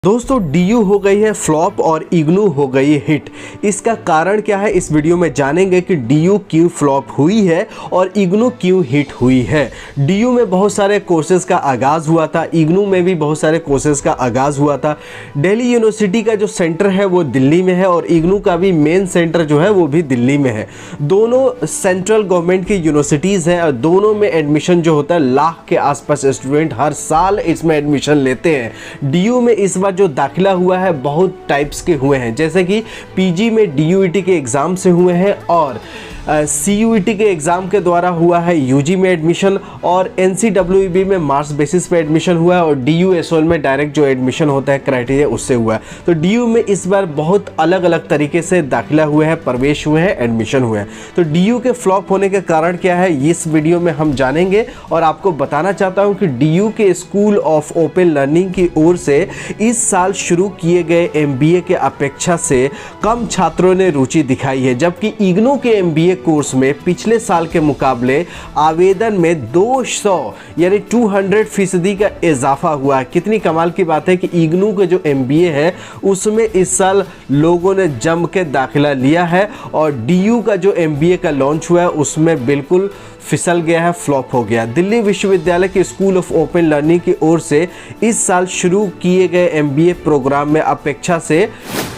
दोस्तों डीयू हो गई है फ्लॉप और इग्नू हो गई है हिट। इसका कारण क्या है इस वीडियो में जानेंगे कि डीयू क्यों फ्लॉप हुई है और इग्नू क्यों हिट हुई है। डीयू में बहुत सारे कोर्सेज का आगाज़ हुआ था, इग्नू में भी बहुत सारे कोर्सेज का आगाज़ हुआ था। दिल्ली यूनिवर्सिटी का जो सेंटर है वो दिल्ली में है और इग्नू का भी मेन सेंटर जो है वो भी दिल्ली में है। दोनों सेंट्रल गवर्नमेंट की यूनिवर्सिटीज़ हैं और दोनों में एडमिशन जो होता है लाख के आसपास स्टूडेंट हर साल इसमें एडमिशन लेते हैं। डीयू में इस बार जो दाखिला हुआ है बहुत टाइप्स के हुए हैं, जैसे कि पीजी में डीयूईटी के एग्ज़ाम से हुए हैं और सीयूईटी के एग्ज़ाम के द्वारा हुआ है यूजी में एडमिशन और एनसीडब्ल्यूईबी में मार्क्स बेसिस पे एडमिशन हुआ है और डीयूएसओएल में डायरेक्ट जो एडमिशन होता है क्राइटेरिया उससे हुआ है। तो डीयू में इस बार बहुत अलग अलग तरीके से दाखिला हुए हैं, प्रवेश हुए हैं, एडमिशन हुए हैं। तो डीयू के फ्लॉप होने के कारण क्या है इस वीडियो में हम जानेंगे और आपको बताना चाहता हूँ कि डीयू के स्कूल ऑफ ओपन लर्निंग की ओर से इस साल शुरू किए गए एमबीए के अपेक्षा से कम छात्रों ने रुचि दिखाई है, जबकि इग्नू के एमबीए कोर्स में पिछले साल के मुकाबले आवेदन में 200 यानी 200% का इजाफा हुआ है। कितनी कमाल की बात है कि इग्नू के जो एमबीए है उसमें इस साल लोगों ने जम के दाखिला लिया है और डीयू का जो एमबीए का लॉन्च हुआ है उसमें बिल्कुल फिसल गया है, फ्लॉप हो गया। दिल्ली विश्वविद्यालय के स्कूल ऑफ ओपन लर्निंग की ओर से इस साल शुरू किए गए एमबीए प्रोग्राम में अपेक्षा से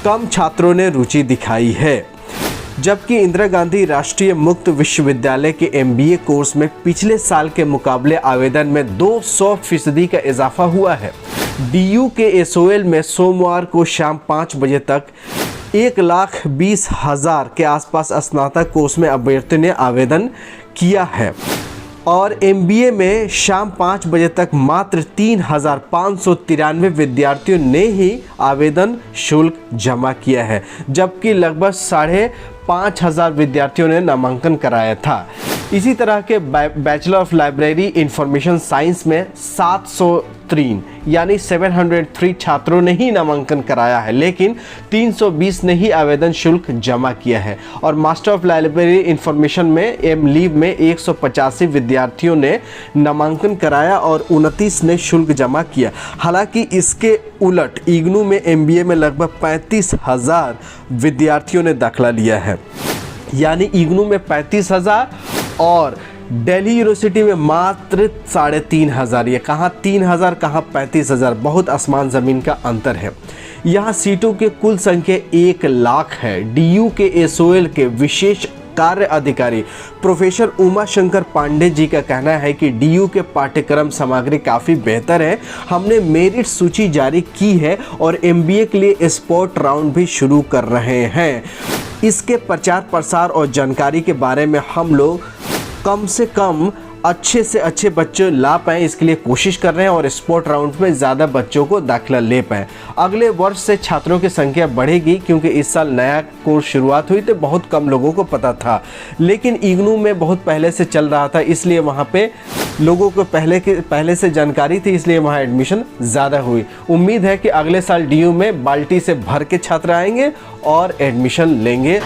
कम छात्रों ने रुचि दिखाई है, जबकि इंदिरा गांधी राष्ट्रीय मुक्त विश्वविद्यालय के एमबीए कोर्स में पिछले साल के मुकाबले आवेदन में 200% का इजाफा हुआ है। डीयू के एसओएल में सोमवार को शाम 5 बजे तक 1,20,000 के आसपास स्नातक कोर्स में अभ्यर्थियों ने आवेदन किया है और एमबीए में शाम 5 बजे तक मात्र 3,593 विद्यार्थियों ने ही आवेदन शुल्क जमा किया है, जबकि लगभग 5,500 विद्यार्थियों ने नामांकन कराया था। इसी तरह के bachelor of library information science में 703 यानी 703 छात्रों ने ही नामांकन कराया है, लेकिन 320 ने ही आवेदन शुल्क जमा किया है और मास्टर ऑफ लाइब्रेरी इंफॉर्मेशन में एम लीव में 185 विद्यार्थियों ने नामांकन कराया और 29 ने शुल्क जमा किया। हालांकि इसके उलट इग्नू में एमबीए में लगभग 35,000 विद्यार्थियों ने दाखिला लिया है, यानी इग्नू में 35,000 और दिल्ली यूनिवर्सिटी में मात्र 3,500। ये कहाँ 3,000 कहाँ 35,000, बहुत आसमान ज़मीन का अंतर है। यहाँ सीटों के कुल संख्या 1 लाख है। डीयू के एसओएल के विशेष कार्य अधिकारी प्रोफेसर उमा शंकर पांडे जी का कहना है कि डीयू के पाठ्यक्रम सामग्री काफ़ी बेहतर है। हमने मेरिट सूची जारी की है और एमबीए के लिए स्पॉट राउंड भी शुरू कर रहे हैं। इसके प्रचार प्रसार और जानकारी के बारे में हम लोग कम से कम अच्छे से अच्छे बच्चे ला पाएँ, इसके लिए कोशिश कर रहे हैं और स्पोर्ट राउंड में ज़्यादा बच्चों को दाखिला ले पाएँ। अगले वर्ष से छात्रों की संख्या बढ़ेगी क्योंकि इस साल नया कोर्स शुरुआत हुई तो बहुत कम लोगों को पता था, लेकिन इग्नू में बहुत पहले से चल रहा था, इसलिए वहाँ पे लोगों को पहले से जानकारी थी, इसलिए वहाँ एडमिशन ज़्यादा हुई। उम्मीद है कि अगले साल डीयू में बाल्टी से भर के छात्र आएंगे और एडमिशन लेंगे।